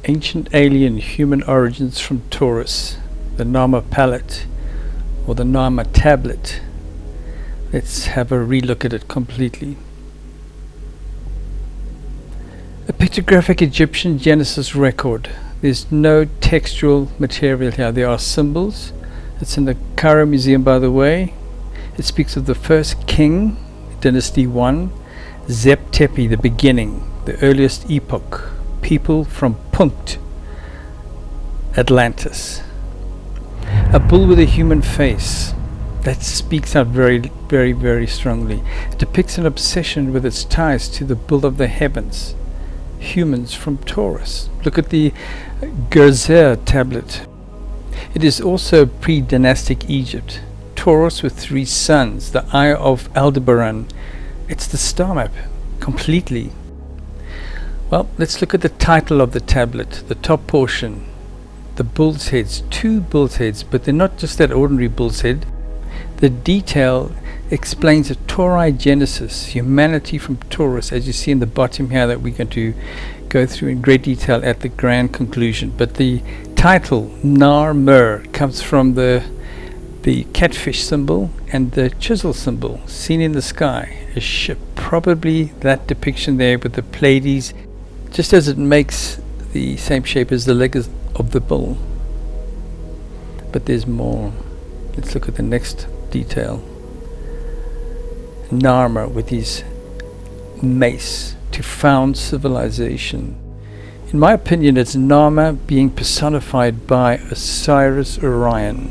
Ancient alien human origins from Taurus, the Narmer Palette, or the Narmer Tablet. Let's have a relook at it completely. A pictographic Egyptian Genesis record. There's no textual material here. There are symbols. It's in the Cairo Museum, by the way. It speaks of the first king, Dynasty 1, Zep Tepi, the beginning, the earliest epoch, people from Punt, Atlantis. A bull with a human face. That speaks out very, very, very strongly. It depicts an obsession with its ties to the bull of the heavens. Humans from Taurus. Look at the Gerzer tablet. It is also pre-dynastic Egypt. Taurus with 3 suns, the Eye of Aldebaran. It's the star map, completely. Well, let's look at the title of the tablet, the top portion. The bull's heads, 2 bull's heads, but they're not just that ordinary bull's head. The detail explains a Tauri genesis, humanity from Taurus, as you see in the bottom here, that we're going to go through in great detail at the grand conclusion. But the title, Narmer, comes from the catfish symbol and the chisel symbol seen in the sky, a ship, probably that depiction there with the Pleaides, just as it makes the same shape as the leg of the bull. But there's more. Let's look at the next detail. Narmer with his mace to found civilization. In my opinion, it's Narmer being personified by Osiris Orion.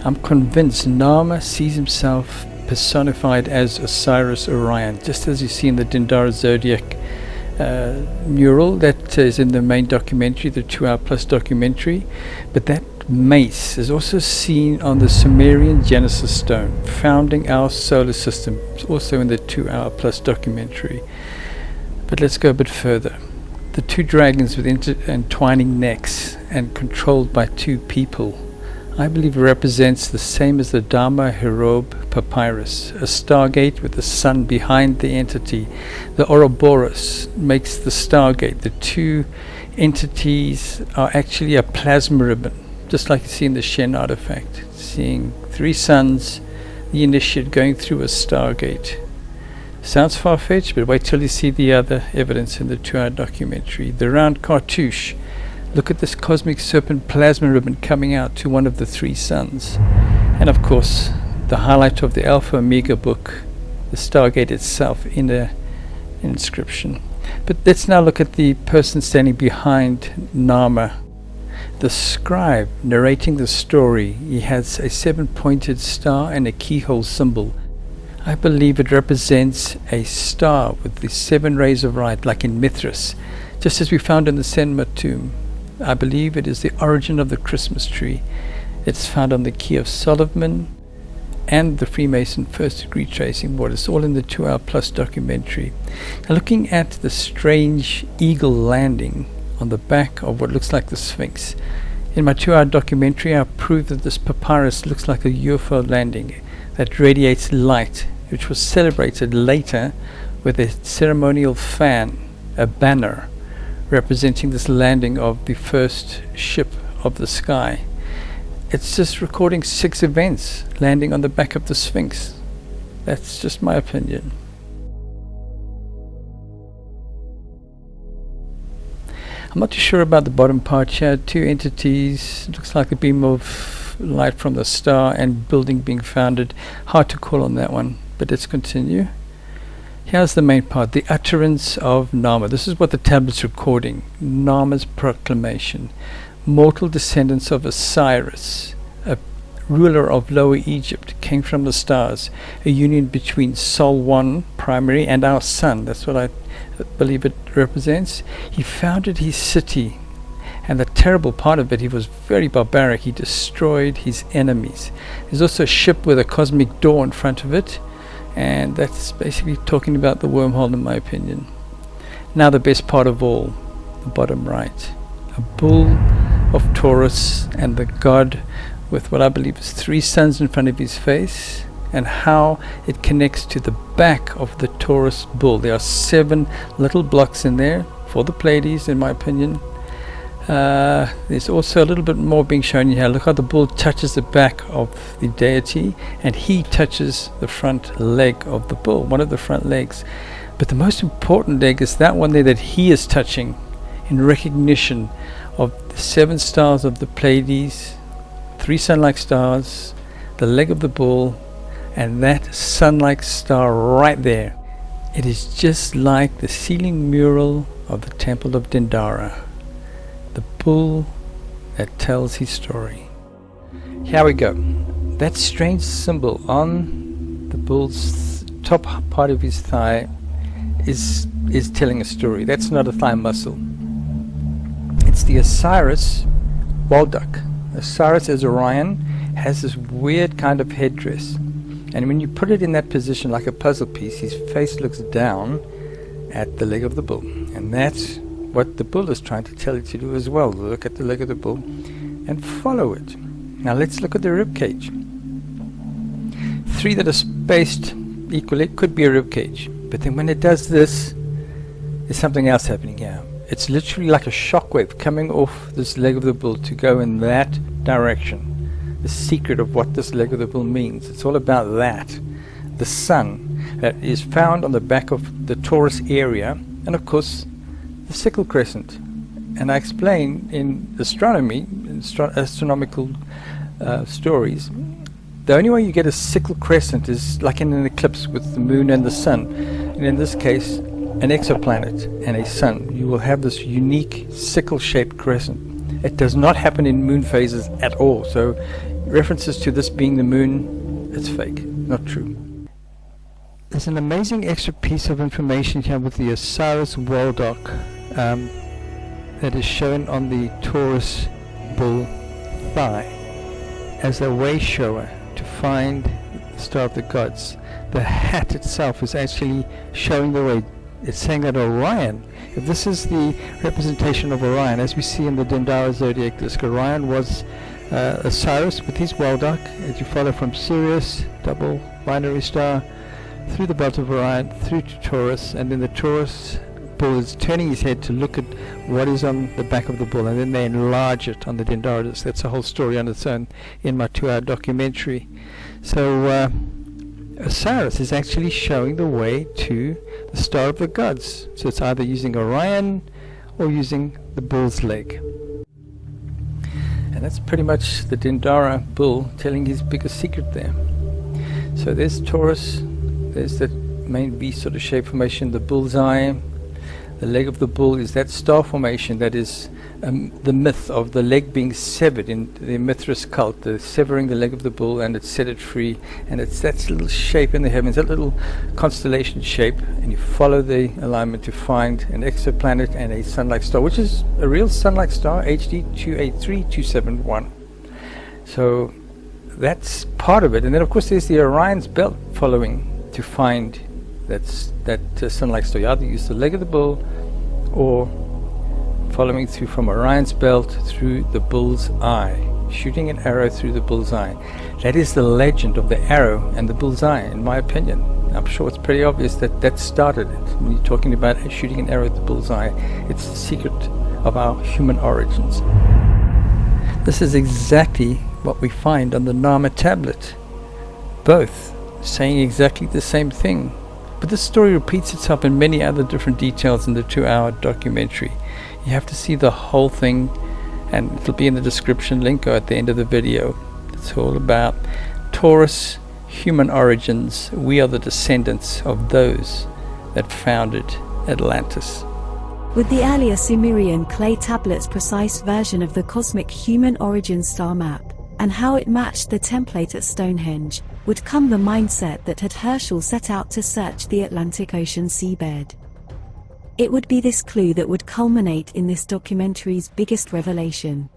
I'm convinced Narmer sees himself personified as Osiris Orion, just as you see in the Dindara Zodiac mural that is in the main documentary, the 2-hour-plus documentary. But that mace is also seen on the Sumerian Genesis stone, founding our solar system. It's also in the 2-hour-plus documentary. But let's go a bit further. The 2 dragons with entwining necks and controlled by 2 people, I believe represents the same as the Dama Herob papyrus, a stargate with the sun behind the entity. The Ouroboros makes the stargate. The 2 entities are actually a plasma ribbon, just like you see in the Shen artifact, seeing 3 suns, the initiate going through a stargate. Sounds far-fetched, but wait till you see the other evidence in the 2-hour documentary. The round cartouche. Look at this cosmic serpent plasma ribbon coming out to one of the 3 suns. And of course, the highlight of the Alpha Omega book, the Stargate itself in an inscription. But let's now look at the person standing behind Narmer. The scribe narrating the story. He has a 7-pointed star and a keyhole symbol. I believe it represents a star with the 7 rays of light, like in Mithras, just as we found in the Senma tomb. I believe it is the origin of the Christmas tree. It's found on the Key of Solomon and the Freemason first degree tracing board. It's all in the 2-hour-plus documentary. Now, looking at the strange eagle landing on the back of what looks like the Sphinx. In my 2-hour documentary, I proved that this papyrus looks like a UFO landing that radiates light, which was celebrated later with a ceremonial fan, a banner, representing this landing of the first ship of the sky. It's just recording 6 events landing on the back of the Sphinx. That's just my opinion. I'm not too sure about the bottom part here. 2 entities, looks like a beam of light from the star and building being founded. Hard to call on that one, but let's continue. Here's the main part, the utterance of Narmer. This is what the tablet's recording. Narmer's proclamation. Mortal descendants of Osiris, a ruler of Lower Egypt, came from the stars. A union between Sol 1, primary, and our sun. That's what I believe it represents. He founded his city. And the terrible part of it, he was very barbaric. He destroyed his enemies. There's also a ship with a cosmic door in front of it. And that's basically talking about the wormhole, in my opinion. Now the best part of all, the bottom right. A bull of Taurus and the god with what I believe is 3 suns in front of his face. and how it connects to the back of the Taurus bull. There are 7 little blocks in there for the Pleaides, in my opinion. There's also a little bit more being shown here. Look how the bull touches the back of the deity, and he touches the front leg of the bull, one of the front legs. But the most important leg is that one there that he is touching, in recognition of the 7 stars of the Pleaides, 3 sun-like stars, the leg of the bull, and that sun-like star right there. It is just like the ceiling mural of the Temple of Dendara, the bull that tells his story. Here we go. That strange symbol on the bull's top part of his thigh is telling a story. That's not a thigh muscle. It's the Osiris Walduck. Osiris as Orion has this weird kind of headdress, and when you put it in that position like a puzzle piece, his face looks down at the leg of the bull, and that's what the bull is trying to tell you to do as well. Look at the leg of the bull and follow it. Now let's look at the rib cage. 3 that are spaced equally could be a rib cage, but then when it does this, there's something else happening here. It's literally like a shockwave coming off this leg of the bull to go in that direction. The secret of what this leg of the bull means, it's all about that. The sun that is found on the back of the Taurus area, and of course the sickle crescent. And I explain in astronomy, astronomical stories, the only way you get a sickle crescent is like in an eclipse with the moon and the sun, and in this case an exoplanet and a sun. You will have this unique sickle-shaped crescent. It does not happen in moon phases at all, so references to this being the moon, it's fake, not true. There's an amazing extra piece of information here with the Osiris Walduck that is shown on the Taurus bull thigh as a way shower to find the Star of the Gods. The hat itself is actually showing the way. It's saying that Orion, if this is the representation of Orion, as we see in the Dendara zodiac disc, Orion was Osiris with his Walduck, as you follow from Sirius, double binary star, through the belt of Orion, through to Taurus, and then the Taurus bull is turning his head to look at what is on the back of the bull, and then they enlarge it on the Dendara disc. That's a whole story on its own in my 2-hour documentary. So Osiris is actually showing the way to the Star of the Gods. So it's either using Orion or using the bull's leg. And that's pretty much the Dendara bull telling his biggest secret there. So there's Taurus, there's that main beast sort of shape formation, the bull's eye. The leg of the bull is that star formation that is the myth of the leg being severed in the Mithras cult, the severing the leg of the bull and it set it free, and it's that little shape in the heavens, that little constellation shape, and you follow the alignment to find an exoplanet and a sun-like star, which is a real sun-like star, HD 283271. So that's part of it, and then of course there's the Orion's belt following to find that sun-like star. You either use the leg of the bull or following through from Orion's belt through the bull's eye, shooting an arrow through the bull's eye. That is the legend of the arrow and the bull's eye, in my opinion. I'm sure it's pretty obvious that that started it. When you're talking about shooting an arrow at the bull's eye, it's the secret of our human origins. This is exactly what we find on the Narmer tablet, both saying exactly the same thing. But this story repeats itself in many other different details in the 2-hour documentary. You have to see the whole thing, and it'll be in the description link or at the end of the video. It's all about Taurus, human origins. We are the descendants of those that founded Atlantis. With the earlier Sumerian clay tablets' precise version of the cosmic human origin star map, and how it matched the template at Stonehenge, would come the mindset that had Herschel set out to search the Atlantic Ocean seabed. It would be this clue that would culminate in this documentary's biggest revelation.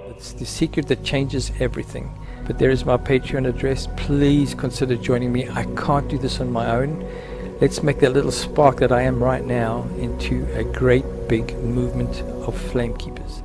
It's the secret that changes everything. But there is my Patreon address. Please consider joining me. I can't do this on my own. Let's make that little spark that I am right now into a great big movement of flame keepers.